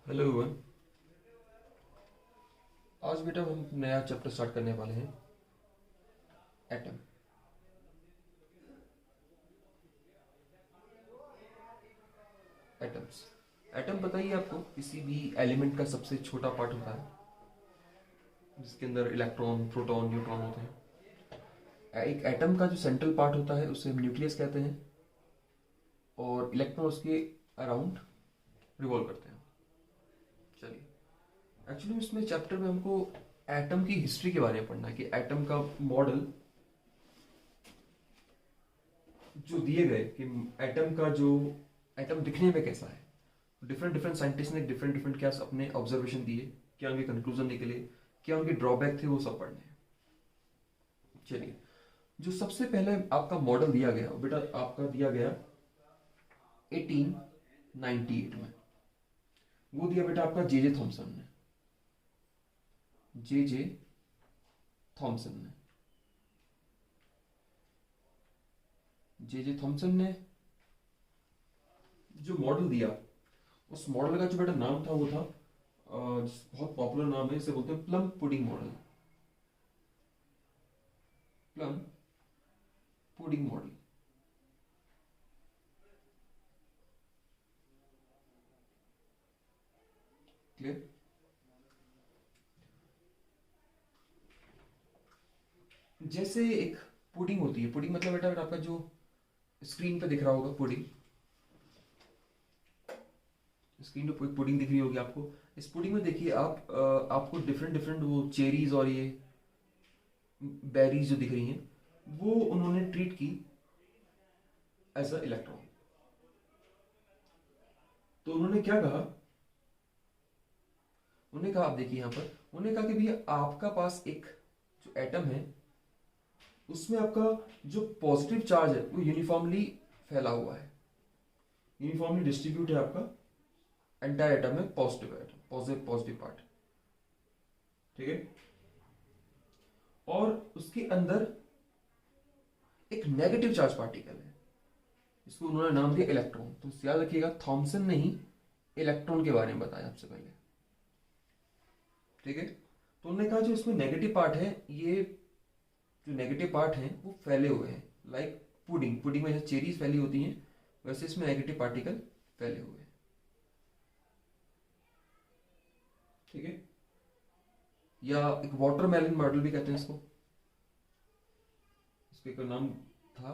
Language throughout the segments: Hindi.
Hello everyone. आज बेटा हम नया चैप्टर स्टार्ट करने वाले हैं। एटम। एटम्स। एटम बताइए, आपको किसी भी एलिमेंट का सबसे छोटा पार्ट होता है जिसके अंदर इलेक्ट्रॉन, प्रोटॉन, न्यूट्रॉन होते हैं। एक एटम का जो सेंट्रल पार्ट होता है उसे हम न्यूक्लियस कहते हैं, और इलेक्ट्रॉन उसके अराउंड रिवॉल्व करते हैं। चलिए, एक्चुअली इसमें चैप्टर में हमको एटम की हिस्ट्री के बारे में पढ़ना है कि एटम का मॉडल जो दिए गए कि एटम का जो एटम दिखने में कैसा है। डिफरेंट डिफरेंट साइंटिस्ट ने डिफरेंट डिफरेंट क्या अपने ऑब्जर्वेशन दिए, क्या उनके कंक्लूजन निकले, क्या उनके ड्रॉबैक थे, वो सब पढ़ने हैं। चलिए, जो सबसे पहले आपका मॉडल दिया गया बेटा, आपका दिया गया 1898 में। वो दिया बेटा आपका जे जे थॉमसन ने। जे जे थॉमसन ने जे जे थॉमसन ने जो मॉडल दिया, उस मॉडल का जो बेटा नाम था वो था बहुत पॉपुलर नाम है, इसे बोलते हैं plum pudding model. Plum pudding model. Clear? जैसे एक पुडिंग होती है, पुडिंग मतलब बेटा आपका जो स्क्रीन पे दिख रहा होगा पुडिंग, स्क्रीन पे पुडिंग दिख रही होगी आपको। इस पुडिंग में देखिए आप, आपको डिफरेंट डिफरेंट वो चेरीज और ये बेरीज जो दिख रही हैं वो उन्होंने ट्रीट की एज अ इलेक्ट्रॉन। तो उन्होंने क्या कहा, उन्होंने कहा, आप देखिए यहां पर उन्होंने कहा कि भैया आपका पास एक जो एटम है उसमें आपका जो पॉजिटिव चार्ज है वो यूनिफॉर्मली फैला हुआ है, यूनिफॉर्मली डिस्ट्रीब्यूट है आपका एंटायर एटम में। Positive atom, positive positive part, ठीक है। और उसके अंदर एक नेगेटिव चार्ज पार्टिकल है, इसको उन्होंने नाम दिया इलेक्ट्रॉन। तो याद रखिएगा, थॉमसन ने ही इलेक्ट्रॉन के बारे में बताया सबसे पहले, ठीक है। तो उन्होंने कहा जो इसमें नेगेटिव पार्ट है, ये जो नेगेटिव पार्ट है वो फैले हुए हैं, लाइक पुडिंग। पुडिंग में जैसे चेरीज फैली होती हैं वैसे इसमें नेगेटिव पार्टिकल फैले हुए हैं, ठीक है। या एक वाटरमेलन मॉडल भी कहते हैं इसको, इसका नाम था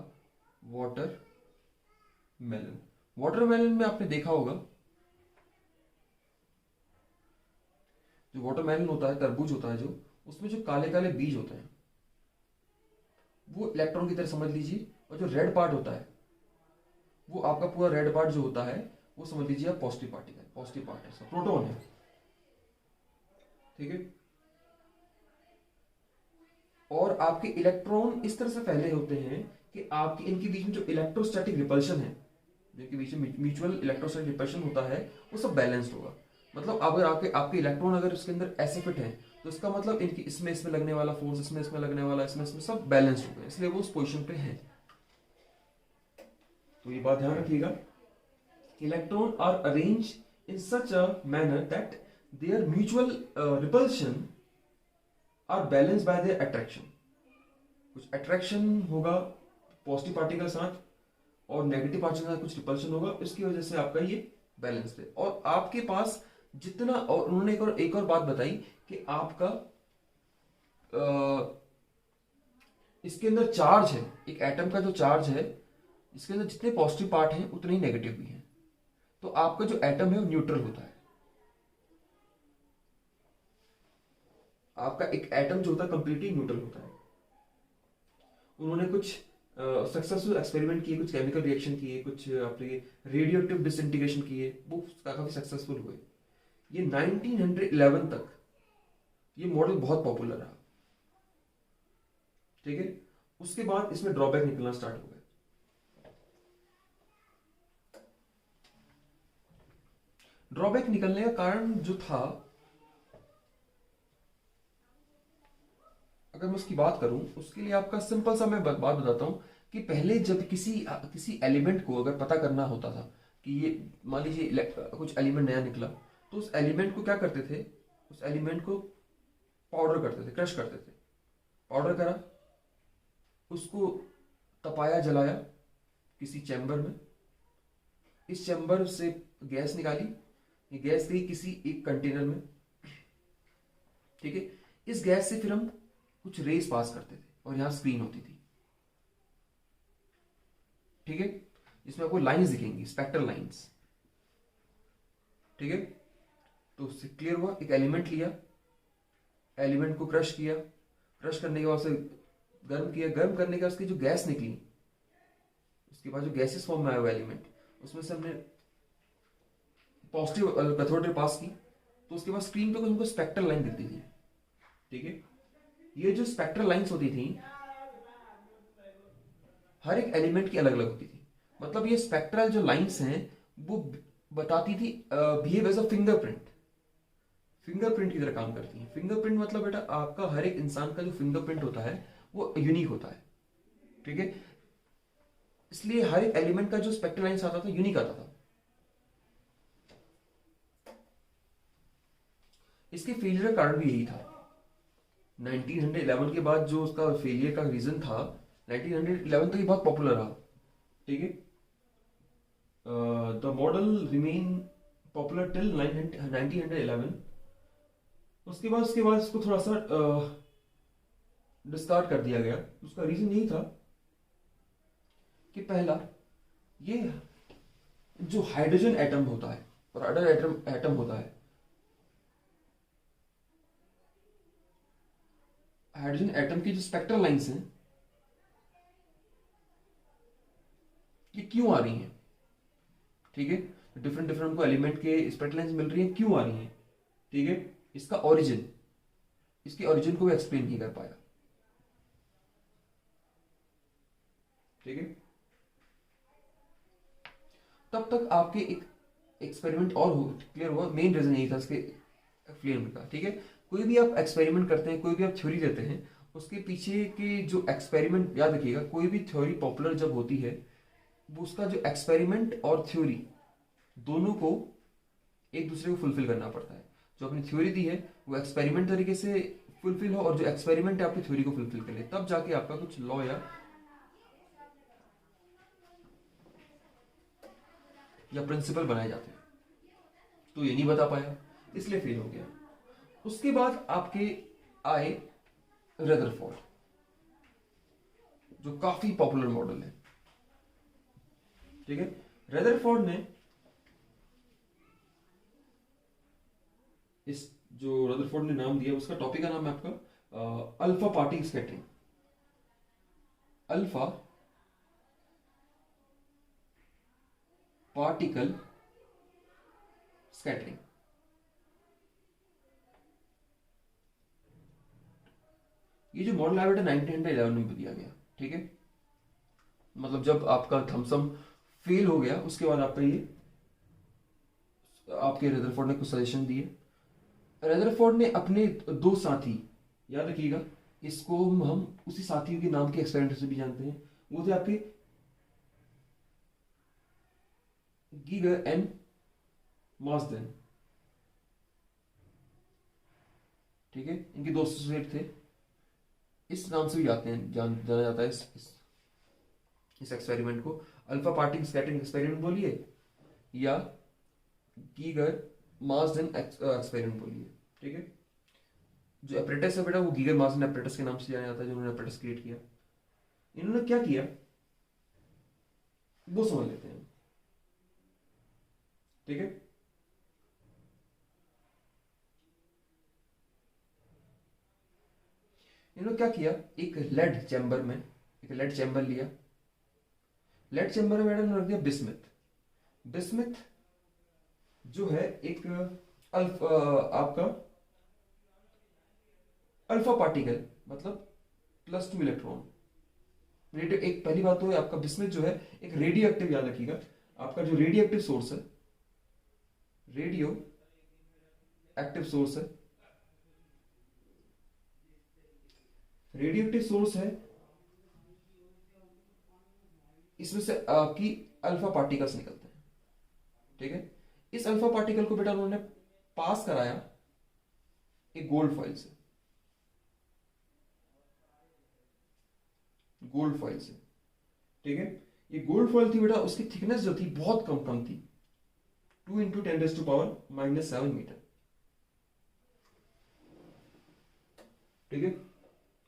वाटर मेलन। वाटरमेलन में आपने देखा होगा, जो वाटरमेलन होता है, तरबूज होता है, जो उसमें जो काले काले बीज होते हैं वो इलेक्ट्रॉन की तरह समझ लीजिए, और जो रेड पार्ट होता है वो आपका पूरा रेड पार्ट जो होता है वो समझ लीजिए आप पॉजिटिव पार्टिकल, पॉजिटिव पार्ट है, इसका प्रोटॉन है, ठीक है। और आपके इलेक्ट्रॉन इस तरह से फैले होते हैं कि आपके इनके बीच में जो इलेक्ट्रोस्टैटिक रिपल्शन है, जिनके बीच में म्यूचुअल इलेक्ट्रोस्टैटिक रिपल्शन होता है, वो सब बैलेंस्ड होगा। मतलब अगर आपके आपके इलेक्ट्रॉन अगर उसके अंदर ऐसे फिट है तो इसका मतलब इनकी इसमें इसमें लगने वाला फोर्स, इसमें इसमें लगने वाला, इसमें इसमें सब बैलेंस्ड हो गए, इसलिए वो उस पोजिशन पे है। तो ये बात ध्यान रखिएगा, electron are arrange in such a manner that their mutual repulsion are balanced by their attraction. कुछ अट्रैक्शन होगा पॉजिटिव पार्टिकल के साथ और नेगेटिव पार्टिकल के साथ कुछ रिपल्शन होगा, इसकी वजह से आपका ये बैलेंस्ड है। और आपके पास जितना, और उन्होंने एक और बात बताई कि आपका इसके अंदर चार्ज है, एक एटम का जो चार्ज है इसके अंदर जितने पॉजिटिव पार्ट हैं उतने ही नेगेटिव भी हैं। तो आपका जो एटम है वो न्यूट्रल होता है। आपका एक एटम जो होता है कंप्लीटली न्यूट्रल होता है। उन्होंने कुछ सक्सेसफुल एक्सपेरिमेंट किए, कुछ केमिकल रिएक्शन किए, कुछ आपके रेडियोएक्टिव डिसइंटीग्रेशन किए, वो काफी सक्सेसफुल हुए। ये 1911 तक ये मॉडल बहुत पॉपुलर रहा, ठीक है। उसके बाद इसमें ड्रॉबैक निकलना स्टार्ट हो गए। ड्रॉबैक निकलने का कारण जो था, अगर मैं उसकी बात करूं उसके लिए आपका सिंपल सा मैं बात बताता हूं कि पहले जब किसी किसी एलिमेंट को अगर पता करना होता था कि ये, मान लीजिए कुछ एलिमेंट नया निकला, तो उस एलिमेंट को क्या करते थे, उस एलिमेंट को पाउडर करते थे, क्रश करते थे। पाउडर करा, उसको तपाया, जलाया किसी चैम्बर में। इस चैम्बर से गैस निकाली, ये गैस गई किसी एक कंटेनर में, ठीक है। इस गैस से फिर हम कुछ रेस पास करते थे और यहां स्क्रीन होती थी, ठीक है। इसमें आपको लाइंस दिखेंगी, स्पेक्ट्रल लाइंस, ठीक है। तो उससे क्लियर हुआ, एक एलिमेंट लिया, एलिमेंट को क्रश किया, क्रश करने के बाद से गर्म किया, गर्म करने के बाद उसकी जो गैस निकली, उसके बाद जो गैसेस फॉर्म में आया हुआ एलिमेंट, उसमें से हमने पॉजिटिव कैथोड रे पास की, तो उसके बाद स्क्रीन पे हमको स्पेक्ट्रल लाइन दिखती थी, ठीक है। ये जो स्पेक्ट्रल लाइंस होती थी, हर एक एलिमेंट की अलग अलग होती थी। मतलब ये स्पेक्ट्रल जो लाइंस हैं वो बताती थी behave as a fingerprint, fingerprint की तरह काम करती है। फिंगरप्रिंट मतलब बेटा आपका हर एक इंसान का जो फिंगरप्रिंट होता है वो यूनिक होता है, ठीक है। इसलिए हर एक एलिमेंट का जो स्पेक्ट्रल लाइंस आता था यूनिक आता था। इसके फेलियर का कारण भी यही था। 1911 के बाद जो उसका फेलियर का रीजन था, 1911 तक ये बहुत पॉपुलर रहा, ठीक है। The model remain popular till 1911। उसके बाद इसको थोड़ा सा डिस्कार्ड कर दिया गया। उसका रीजन यही था कि पहला, ये जो हाइड्रोजन एटम होता है और अदर एटम होता है, हाइड्रोजन एटम की जो स्पेक्ट्रल लाइंस हैं ये क्यों आ रही हैं, ठीक है। डिफरेंट डिफरेंट को एलिमेंट के स्पेक्ट्रल लाइंस मिल रही हैं, क्यों आ रही हैं, ठीक है। इसका ओरिजिन, इसके ओरिजिन को भी एक्सप्लेन नहीं कर पाया, ठीक है। तब तक आपके एक एक्सपेरिमेंट और हो क्लियर हुआ, मेन रीजन यही था इसके एक्सप्लेन का, ठीक है। कोई भी आप एक्सपेरिमेंट करते हैं, कोई भी आप थ्योरी देते हैं, उसके पीछे के जो एक्सपेरिमेंट, याद रखिएगा कोई भी थ्योरी पॉपुलर जब होती है, वो उसका जो एक्सपेरिमेंट और थ्योरी दोनों को एक दूसरे को फुलफिल करना पड़ता है। जो अपनी थ्योरी दी है वो एक्सपेरिमेंट तरीके से फुलफिल हो, और जो एक्सपेरिमेंट है आपकी थ्योरी को फुलफिल कर ले, तब जाके आपका कुछ लॉ या प्रिंसिपल बनाए जाते हैं। तो ये नहीं बता पाया, इसलिए फेल हो गया। उसके बाद आपके आए रदरफोर्ड, जो काफी पॉपुलर मॉडल है, ठीक है। रदरफोर्ड ने इस जो रदरफोर्ड ने नाम दिया, उसका टॉपिक का नाम है आपका alpha particle scattering. Alpha particle scattering, ये जो मॉडल आया बेटा 1911 में दिया गया, ठीक है। मतलब जब आपका थॉमसन फेल हो गया, उसके बाद आपका ये आपके रदरफोर्ड ने कुछ सजेशन दिए। रदरफोर्ड ने अपने दो साथी, याद रखिएगा इसको हम उसी साथियों के नाम के एक्सपेरिमेंट से भी जानते हैं, वो थे आपके गीगर एंड मार्सदेन, ठीक है। इनके दो एसोसिएट थे, इस नाम से भी जाना जाता है इस एक्सपेरिमेंट को। अल्फा पार्टिकल स्कैटरिंग एक्सपेरिमेंट बोलिए या गीगर मार्सदेन एक्सपेरिमेंट बोलिए, ठीक है। जो एपरेटस है बेटा वो गीगर मार्सदेन एपरेटस के नाम से जाना जाता है, जिन्होंने एपरेटस क्रिएट किया। इन्होंने क्या किया वो समझ लेते हैं, ठीक है। इन्होंने क्या किया, एक लेड चैम्बर में, एक लेड चैम्बर लिया, लेड चैम्बर में मैडम रख दिया बिस्मिथ। बिस्मिथ जो है एक आपका अल्फा पार्टिकल, मतलब +2 इलेक्ट्रॉन। रेडियो, एक पहली बात तो है आपका बिस्मिथ जो है एक रेडियो एक्टिव, याद रखिएगा आपका जो रेडियो एक्टिव सोर्स है, रेडियो एक्टिव सोर्स है, रेडियो एक्टिव सोर्स है, इसमें से आपकी अल्फा पार्टिकल्स निकलते हैं, ठीक है। इस अल्फा पार्टिकल को बेटा उन्होंने पास कराया एक गोल्ड फॉइल से, गोल्ड फॉइल से, ठीक है। ये गोल्ड फॉइल थी बेटा, उसकी थिकनेस जो थी बहुत कम कम थी, 2 × 10⁻⁻⁷ मीटर, ठीक है।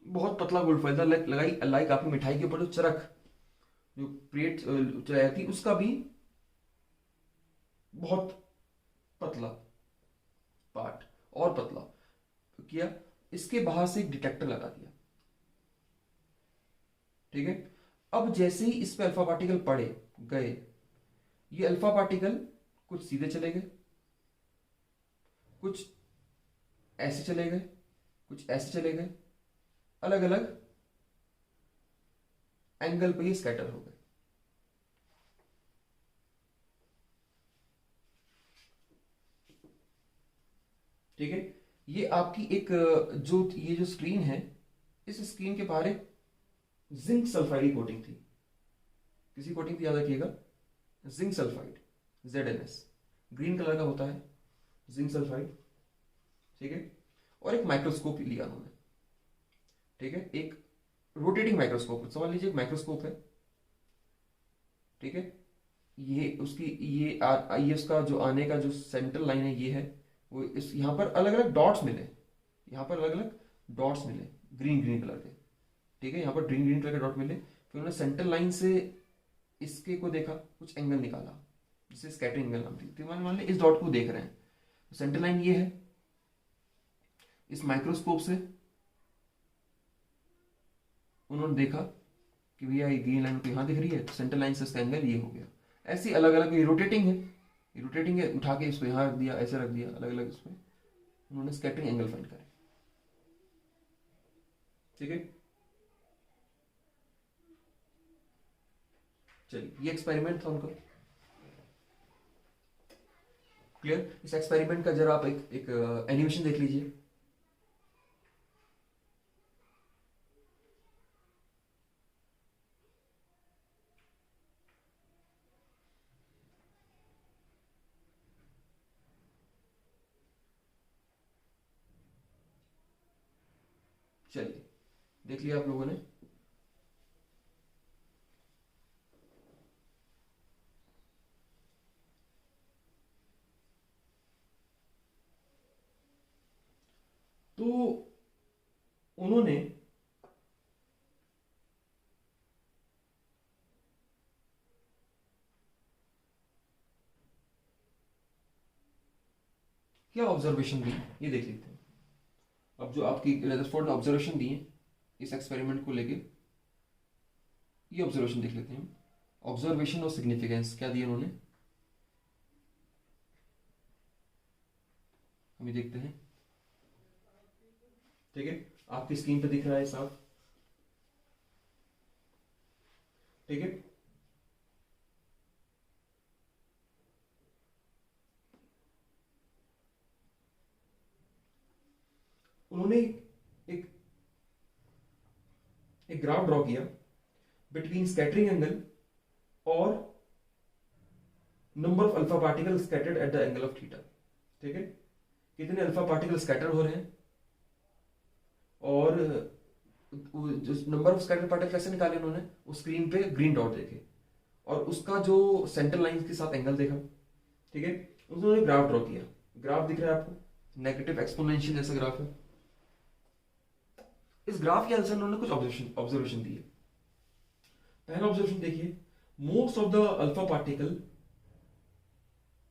बहुत पतला गोल्ड फॉइल था, लाइक आपकी मिठाई के ऊपर जो चरख, जो प्लेट चलाई थी, उसका भी बहुत पतला पार्ट, और पतला किया, इसके बाहर से एक डिटेक्टर लगा दिया, ठीक है। अब जैसे ही इस पे अल्फा पार्टिकल पड़े गए, ये अल्फा पार्टिकल कुछ सीधे चले गए, कुछ ऐसे चले गए, कुछ ऐसे चले गए, अलग अलग एंगल पे ये स्कैटर हो गए, ठीक है। ये आपकी एक ये जो स्क्रीन है, इस स्क्रीन के बाहर एक जिंक सल्फाइड की कोटिंग थी, किसी कोटिंग थी याद रखिएगा, zinc sulphide, ZnS, green colour का होता है जिंक सल्फाइड, ठीक है। और एक माइक्रोस्कोप लिया उन्होंने, ठीक है, एक रोटेटिंग माइक्रोस्कोप, समझ लीजिए एक माइक्रोस्कोप है, ठीक है। ये उसकी ये उसका जो आने का जो सेंट्रल लाइन है ये है, वो इस यहाँ पर अलग अलग डॉट्स मिले, यहाँ पर अलग अलग डॉट्स मिले ग्रीन ग्रीन कलर के, ठीक है। यहाँ पर ग्रीन ग्रीन कलर के डॉट मिले, फिर उन्होंने सेंट्रल लाइन से इसके को देखा, कुछ एंगल निकाला, जिसे स्कैटरिंग एंगल नाम थी, तो मान लें इस डॉट को देख रहे हैं, तो सेंट्रल लाइन ये है, इस माइक्रोस्कोप से उन्होंने देखा कि भैया ये ग्रीन लाइन को यहाँ दिख रही है, तो सेंट्रल लाइन से इसका एंगल ये हो गया। ऐसी अलग अलग, ये रोटेटिंग है, ये रोटेटिंग है, उठा के इसको यहाँ रख दिया, ऐसे रख दिया, अलग अलग इसमें उन्होंने स्कैटरिंग एंगल फाइंड करे, ठीक है। चलिए, ये एक्सपेरिमेंट था उनका, क्लियर। इस एक्सपेरिमेंट का जरा आप एक एनिमेशन देख लीजिए। चलिए, देख लिया आप लोगों ने। तो उन्होंने क्या ऑब्जर्वेशन दी, ये देख लेते हैं। अब जो आपकी रदरफोर्ड ने ऑब्जर्वेशन दी है इस एक्सपेरिमेंट को लेके, ये ऑब्जर्वेशन देख लेते हैं। ऑब्जर्वेशन और सिग्निफिकेंस क्या दिया उन्होंने, हम ये देखते हैं, ठीक है। आपकी स्क्रीन पे दिख रहा है साफ, ठीक है। उन्होंने एक एक ग्राफ ड्रॉ किया बिटवीन स्कैटरिंग एंगल और number of alpha particle scattered at the angle of theta, ठीक है। कितने अल्फा पार्टिकल स्कैटर हो रहे हैं, और जो नंबर ऑफ स्कैटर पार्टिकल कैसे निकाले उन्होंने, उस स्क्रीन पे ग्रीन डॉट देखे, और उसका जो सेंट्रल लाइन के साथ एंगल देखा, ठीक है। उन्होंने ग्राफ ड्रॉ किया, ग्राफ दिख रहा है आपको, नेगेटिव एक्सपोनेंशियल जैसा ग्राफ है। इस ग्राफ के आंसर उन्होंने कुछ ऑब्जर्वेशन दिए। पहला ऑब्जर्वेशन देखिए, most of the alpha particle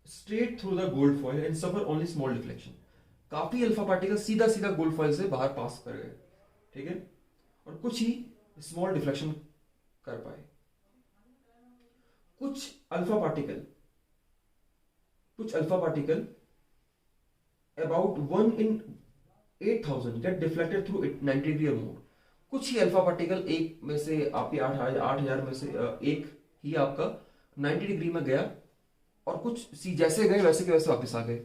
straight through the gold foil and suffer only small deflection. काफी अल्फा पार्टिकल सीधा सीधा गोल्ड फॉइल से बाहर पास कर गए, ठीक है, और कुछ ही स्मॉल डिफ्लेक्शन कर पाए। कुछ alpha particle about 1 in 8,000 get deflected through 90 degree और मोर। कुछ ही अल्फा पार्टिकल एक में से आपके 8,000 में से एक ही आपका 90 डिग्री में गया, और कुछ जैसे गए वैसे के वैसे वापस आ गए,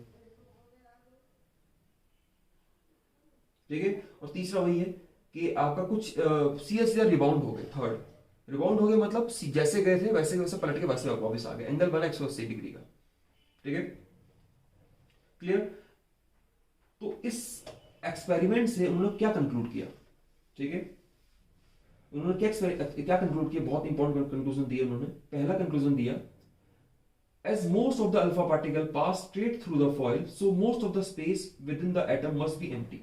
ठीक है। और तीसरा वही है कि आपका कुछ सीधा रिबाउंड हो गए, थर्ड रिबाउंड हो गए, मतलब जैसे गए थे वैसे के वैसे पलट के वापस आ गए, एंगल बना 180 डिग्री का, ठीक है, क्लियर। तो इस एक्सपेरिमेंट से उन्होंने क्या कंक्लूड किया, ठीक है, उन्होंने क्या कंक्लूड किया, बहुत इंपॉर्टेंट कंक्लूजन दिया उन्होंने। पहला कंक्लूजन दिया, as most of the alpha particle pass straight through the foil, so most of the space within the atom must be empty.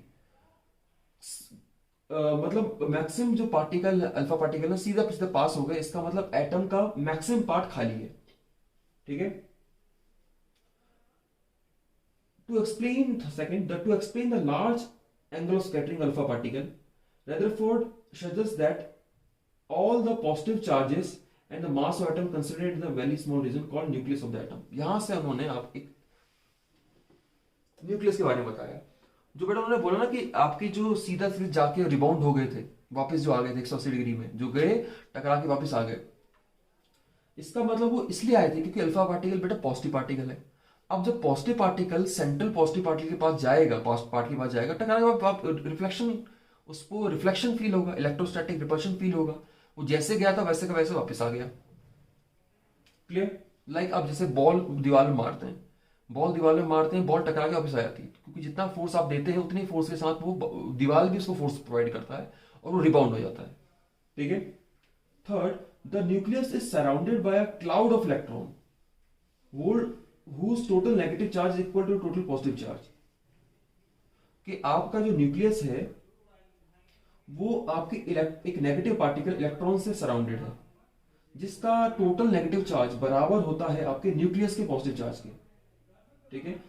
मतलब मैक्सिमम जो पार्टिकल अल्फा पार्टिकल है सीधा सीधा पास हो गए, इसका मतलब एटम का मैक्सिमम पार्ट खाली है, ठीक है। To explain to explain the large angle of scattering alpha particle, Rutherford suggests that all the positive charges and the mass of atom concentrated in the very small region called nucleus of the atom। यहां से उन्होंने आप एक न्यूक्लियस के बारे में बताया। जो बेटा उन्होंने बोला ना कि आपके जो सीधा सीधे जाके रिबाउंड हो गए थे, वापस जो आ गए थे 180 डिग्री में, जो गए टकरा के वापस आ गए, इसका मतलब वो इसलिए आए थे क्योंकि अल्फा पार्टिकल बेटा पॉजिटिव पार्टिकल है। अब जब positive particle central positive particle के पास जाएगा, पार्ट के पास जाएगा, टकरा के बाद रिफ्लेक्शन, उसको रिफ्लेक्शन फील होगा, इलेक्ट्रोस्टैटिक रिपल्शन फील होगा, वो जैसे गया था वैसे का वैसे वापस आ गया। क्लियर? लाइक आप जैसे बॉल दीवार में मारते हैं, बॉल दीवार में मारते हैं, बॉल टकरा के वापस आ जाती है, क्योंकि जितना फोर्स आप देते हैं उतनी फोर्स के साथ वो दीवार भी उसको फोर्स प्रोवाइड करता है और वो रिबाउंड हो जाता है, ठीक है। Third, the nucleus is surrounded by a cloud of electron whose total negative charge is equal to total positive charge। कि आपका जो न्यूक्लियस है वो आपके एक नेगेटिव पार्टिकल इलेक्ट्रॉन से सराउंडेड है, जिसका टोटल नेगेटिव चार्ज बराबर होता है आपके न्यूक्लियस के पॉजिटिव चार्ज के, ठीक है।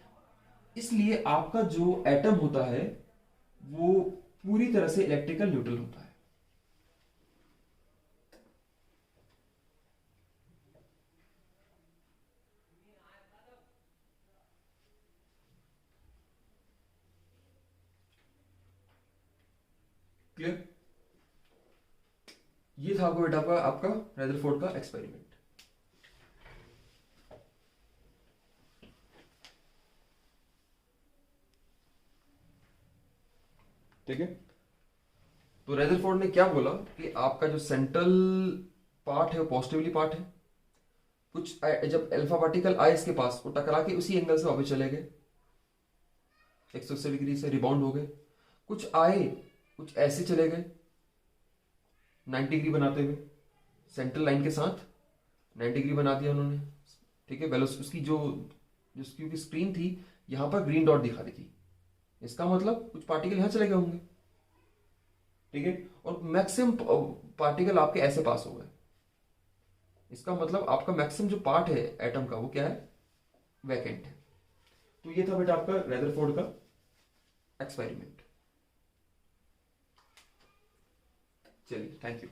इसलिए आपका जो एटम होता है वो पूरी तरह से इलेक्ट्रिकल न्यूट्रल होता है। क्लियर? ये था बेटा आपका रदरफोर्ड का एक्सपेरिमेंट। ठीक है, तो रदरफोर्ड ने क्या बोला कि आपका जो सेंट्रल पार्ट है वो पॉजिटिवली पार्ट है, कुछ जब अल्फा पार्टिकल आए इसके पास, वो टकरा के उसी एंगल से वापस चले गए, 180 डिग्री से रिबाउंड हो गए। कुछ आए, कुछ ऐसे चले गए 90 डिग्री बनाते हुए, सेंट्रल लाइन के साथ 90 डिग्री बना दिया उन्होंने, ठीक है। वेलोसिटी उसकी जो उसकी स्क्रीन थी यहां पर ग्रीन डॉट दिखा रही थी, इसका मतलब कुछ पार्टिकल यहां चले गए होंगे, ठीक है। और मैक्सिमम पार्टिकल आपके ऐसे पास हो गए, इसका मतलब आपका मैक्सिमम जो पार्ट है एटम का वो क्या है, वैकेंट है। तो ये था बेटा आपका रदरफोर्ड का एक्सपेरिमेंट। चलिए, थैंक यू।